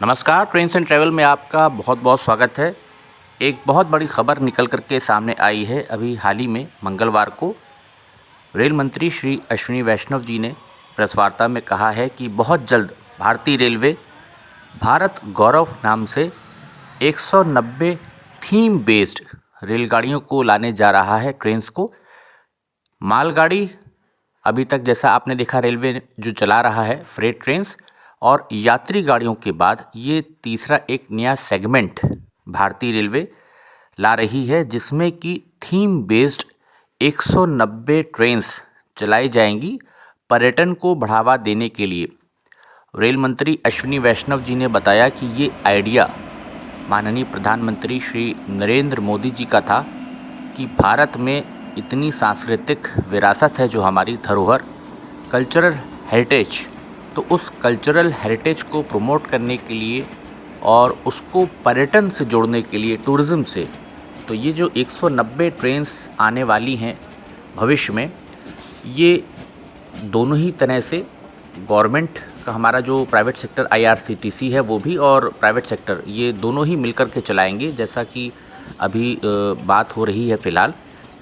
नमस्कार, trains and travel में आपका बहुत बहुत स्वागत है। एक बहुत बड़ी खबर निकल कर के सामने आई है। अभी हाल ही में मंगलवार को रेल मंत्री श्री अश्विनी वैष्णव जी ने प्रेस वार्ता में कहा है कि बहुत जल्द भारतीय रेलवे भारत गौरव नाम से 190 थीम बेस्ड रेलगाड़ियों को लाने जा रहा है। ट्रेन्स को मालगाड़ी अभी तक जैसा आपने देखा रेलवे जो चला रहा है फ्रेट ट्रेन्स, और यात्री गाड़ियों के बाद ये तीसरा एक नया सेगमेंट भारतीय रेलवे ला रही है, जिसमें कि थीम बेस्ड 190 ट्रेन्स चलाई जाएंगी पर्यटन को बढ़ावा देने के लिए। रेल मंत्री अश्विनी वैष्णव जी ने बताया कि ये आइडिया माननीय प्रधानमंत्री श्री नरेंद्र मोदी जी का था कि भारत में इतनी सांस्कृतिक विरासत है, जो हमारी धरोहर कल्चरल हेरिटेज, तो उस कल्चरल हेरिटेज को प्रमोट करने के लिए और उसको पर्यटन से जोड़ने के लिए, टूरिज़्म से, तो ये जो 190 ट्रेन्स आने वाली हैं भविष्य में, ये दोनों ही तरह से गवर्नमेंट का, हमारा जो प्राइवेट सेक्टर IRCTC है वो भी, और प्राइवेट सेक्टर, ये दोनों ही मिलकर के चलाएंगे। जैसा कि अभी बात हो रही है फ़िलहाल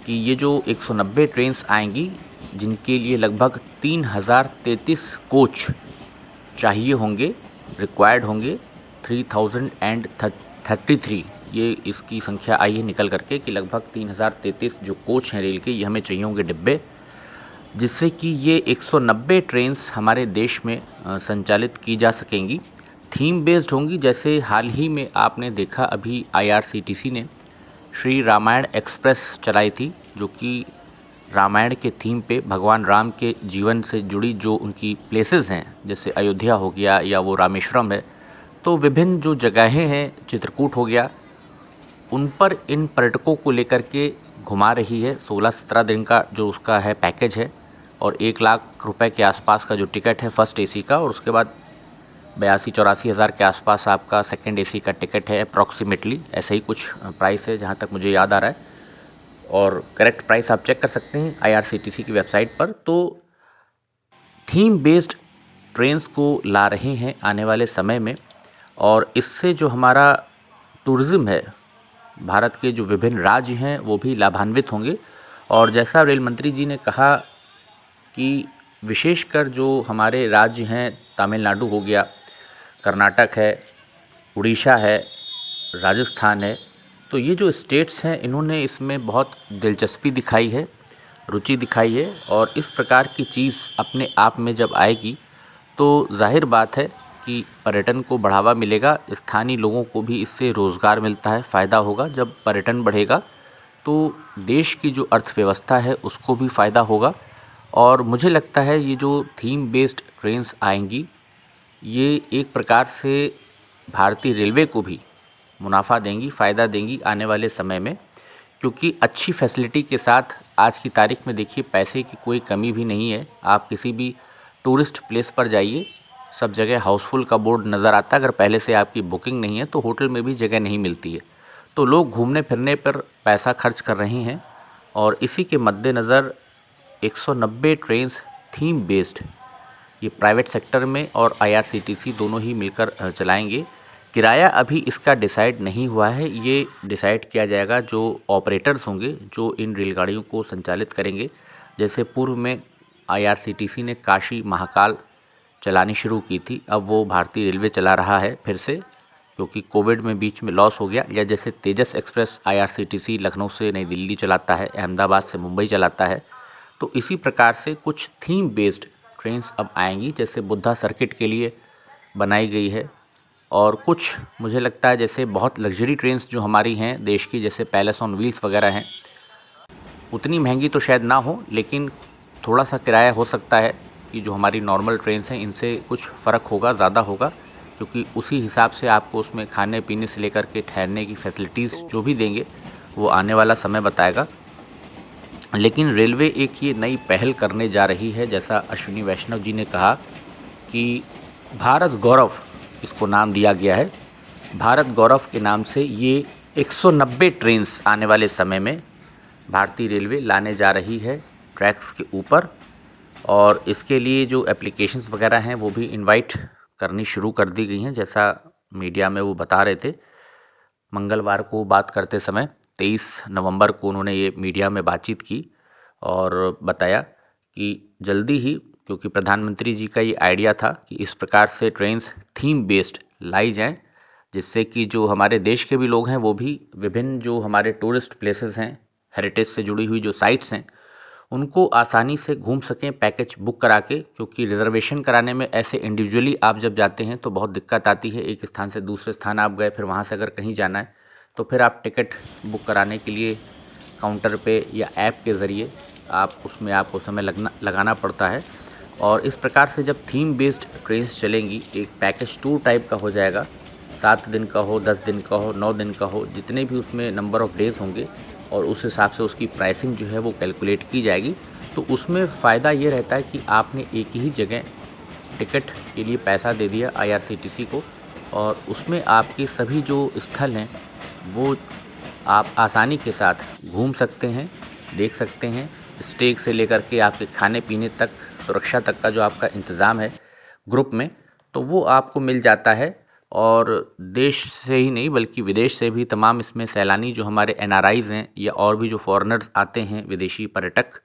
कि ये जो 190 ट्रेन्स आएंगी, जिनके लिए लगभग 3033 कोच चाहिए होंगे, रिक्वायर्ड होंगे, 3033 ये इसकी संख्या आई है निकल करके कि लगभग 3033 जो कोच हैं रेल के, ये हमें चाहिए होंगे डिब्बे, जिससे कि ये 190 ट्रेन्स हमारे देश में संचालित की जा सकेंगी। थीम बेस्ड होंगी। जैसे हाल ही में आपने देखा, अभी IRCTC ने श्री रामायण एक्सप्रेस चलाई थी, जो कि रामायण के थीम पे भगवान राम के जीवन से जुड़ी जो उनकी प्लेसेस हैं, जैसे अयोध्या हो गया या वो रामेश्वरम है, तो विभिन्न जो जगहें हैं, चित्रकूट हो गया, उन पर इन पर्यटकों को लेकर के घुमा रही है। 16-17 दिन का जो उसका है पैकेज है, और 1 लाख रुपए के आसपास का जो टिकट है फर्स्ट AC का, और उसके बाद 82-84 हज़ार के आसपास आपका सेकंड AC का टिकट है अप्रॉक्सीमेटली। ऐसा ही कुछ प्राइस है जहाँ तक मुझे याद आ रहा है, और करेक्ट प्राइस आप चेक कर सकते हैं IRCTC की वेबसाइट पर। तो थीम बेस्ड ट्रेन्स को ला रहे हैं आने वाले समय में, और इससे जो हमारा टूरिज़्म है, भारत के जो विभिन्न राज्य हैं वो भी लाभान्वित होंगे। और जैसा रेल मंत्री जी ने कहा कि विशेषकर जो हमारे राज्य हैं, तमिलनाडु हो गया, कर्नाटक है, उड़ीसा है, राजस्थान है, तो ये जो स्टेट्स हैं, इन्होंने इसमें बहुत दिलचस्पी दिखाई है, रुचि दिखाई है। और इस प्रकार की चीज़ अपने आप में जब आएगी तो जाहिर बात है कि पर्यटन को बढ़ावा मिलेगा, स्थानीय लोगों को भी इससे रोज़गार मिलता है, फ़ायदा होगा। जब पर्यटन बढ़ेगा तो देश की जो अर्थव्यवस्था है उसको भी फ़ायदा होगा। और मुझे लगता है ये जो थीम बेस्ड ट्रेन्स आएंगी, ये एक प्रकार से भारतीय रेलवे को भी मुनाफा देंगी, फ़ायदा देंगी आने वाले समय में, क्योंकि अच्छी फैसिलिटी के साथ आज की तारीख में देखिए पैसे की कोई कमी भी नहीं है। आप किसी भी टूरिस्ट प्लेस पर जाइए, सब जगह हाउसफुल का बोर्ड नज़र आता है। अगर पहले से आपकी बुकिंग नहीं है तो होटल में भी जगह नहीं मिलती है। तो लोग घूमने फिरने पर पैसा खर्च कर रहे हैं, और इसी के मद्देनज़र 190 ट्रेन्स थीम बेस्ड ये प्राइवेट सेक्टर में और IRCTC दोनों ही मिलकर चलाएंगे। किराया अभी इसका डिसाइड नहीं हुआ है, ये डिसाइड किया जाएगा जो ऑपरेटर्स होंगे जो इन रेलगाड़ियों को संचालित करेंगे। जैसे पूर्व में IRCTC ने काशी महाकाल चलानी शुरू की थी, अब वो भारतीय रेलवे चला रहा है फिर से, क्योंकि कोविड में बीच में लॉस हो गया। या जैसे तेजस एक्सप्रेस IRCTC लखनऊ से नई दिल्ली चलाता है, अहमदाबाद से मुंबई चलाता है, तो इसी प्रकार से कुछ थीम बेस्ड ट्रेन्स अब आएंगी, जैसे बुद्धा सर्किट के लिए बनाई गई है। और कुछ मुझे लगता है जैसे बहुत लग्जरी ट्रेन्स जो हमारी हैं देश की, जैसे पैलेस ऑन व्हील्स वगैरह हैं, उतनी महंगी तो शायद ना हो, लेकिन थोड़ा सा किराया हो सकता है कि जो हमारी नॉर्मल ट्रेन्स हैं इनसे कुछ फ़र्क होगा, ज़्यादा होगा, क्योंकि उसी हिसाब से आपको उसमें खाने पीने से लेकर के ठहरने की फैसिलिटीज़ जो भी देंगे वो आने वाला समय बताएगा। लेकिन रेलवे एक ये नई पहल करने जा रही है, जैसा अश्विनी वैष्णव जी ने कहा कि भारत गौरव इसको नाम दिया गया है। भारत गौरव के नाम से ये 190 ट्रेन्स आने वाले समय में भारतीय रेलवे लाने जा रही है ट्रैक्स के ऊपर, और इसके लिए जो एप्लीकेशंस वगैरह हैं वो भी इनवाइट करनी शुरू कर दी गई हैं, जैसा मीडिया में वो बता रहे थे। मंगलवार को बात करते समय 23 नवंबर को उन्होंने ये मीडिया में बातचीत की और बताया कि जल्दी ही, क्योंकि प्रधानमंत्री जी का ये आइडिया था कि इस प्रकार से ट्रेन्स थीम बेस्ड लाई जाएं, जिससे कि जो हमारे देश के भी लोग हैं वो भी विभिन्न जो हमारे टूरिस्ट प्लेसेस हैं, हेरिटेज से जुड़ी हुई जो साइट्स हैं, उनको आसानी से घूम सकें पैकेज बुक करा के। क्योंकि रिजर्वेशन कराने में ऐसे इंडिविजुअली आप जब जाते हैं तो बहुत दिक्कत आती है। एक स्थान से दूसरे स्थान आप गए, फिर वहाँ से अगर कहीं जाना है तो फिर आप टिकट बुक कराने के लिए काउंटर पे या ऐप के ज़रिए उसमें आपको समय लगाना पड़ता है। और इस प्रकार से जब थीम बेस्ड ट्रेन्स चलेंगी, एक पैकेज टूर टाइप का हो जाएगा, 7 दिन का हो, 10 दिन का हो, 9 दिन का हो, जितने भी उसमें नंबर ऑफ़ डेज़ होंगे और उस हिसाब से उसकी प्राइसिंग जो है वो कैलकुलेट की जाएगी। तो उसमें फ़ायदा ये रहता है कि आपने एक ही जगह टिकट के लिए पैसा दे दिया IRCTC को, और उसमें आपके सभी जो स्थल हैं वो आप आसानी के साथ घूम सकते हैं, देख सकते हैं। स्टे से लेकर के आपके खाने पीने तक, सुरक्षा तक का जो आपका इंतज़ाम है ग्रुप में, तो वो आपको मिल जाता है। और देश से ही नहीं बल्कि विदेश से भी तमाम इसमें सैलानी जो हमारे NRIs हैं या और भी जो फॉरेनर्स आते हैं, विदेशी पर्यटक,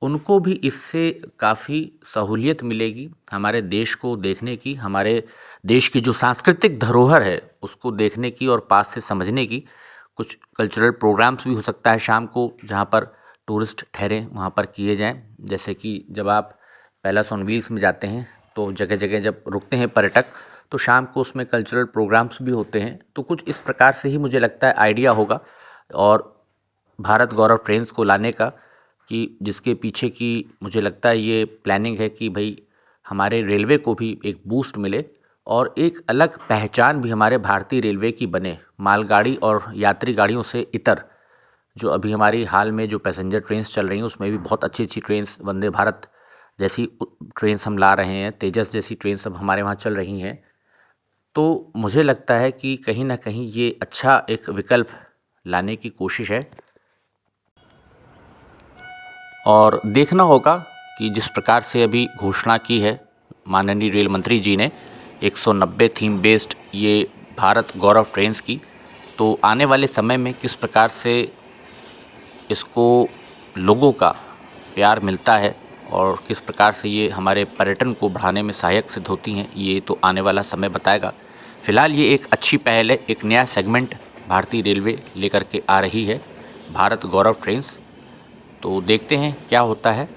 उनको भी इससे काफ़ी सहूलियत मिलेगी हमारे देश को देखने की, हमारे देश की जो सांस्कृतिक धरोहर है उसको देखने की और पास से समझने की। कुछ कल्चरल प्रोग्राम्स भी हो सकता है शाम को, जहाँ पर टूरिस्ट ठहरें वहाँ पर किए जाएं। जैसे कि जब आप पैलेस ऑन व्हील्स में जाते हैं तो जगह जगह जब रुकते हैं पर्यटक, तो शाम को उसमें कल्चरल प्रोग्राम्स भी होते हैं। तो कुछ इस प्रकार से ही मुझे लगता है आइडिया होगा और भारत गौरव ट्रेन्स को लाने का, कि जिसके पीछे की मुझे लगता है ये प्लानिंग है कि भाई हमारे रेलवे को भी एक बूस्ट मिले और एक अलग पहचान भी हमारे भारतीय रेलवे की बने। मालगाड़ी और यात्री गाड़ियों से इतर जो अभी हमारी हाल में जो पैसेंजर ट्रेन्स चल रही हैं उसमें भी बहुत अच्छी अच्छी ट्रेन्स, वंदे भारत जैसी ट्रेन्स हम ला रहे हैं, तेजस जैसी ट्रेन्स अब हमारे वहाँ चल रही हैं। तो मुझे लगता है कि कहीं ना कहीं ये अच्छा एक विकल्प लाने की कोशिश है। और देखना होगा कि जिस प्रकार से अभी घोषणा की है माननीय रेल मंत्री जी ने 190 थीम बेस्ड ये भारत गौरव ट्रेन्स की, तो आने वाले समय में किस प्रकार से इसको लोगों का प्यार मिलता है और किस प्रकार से ये हमारे पर्यटन को बढ़ाने में सहायक सिद्ध होती हैं, ये तो आने वाला समय बताएगा। फ़िलहाल ये एक अच्छी पहल है, एक नया सेगमेंट भारतीय रेलवे लेकर के आ रही है, भारत गौरव ट्रेन्स। तो देखते हैं क्या होता है।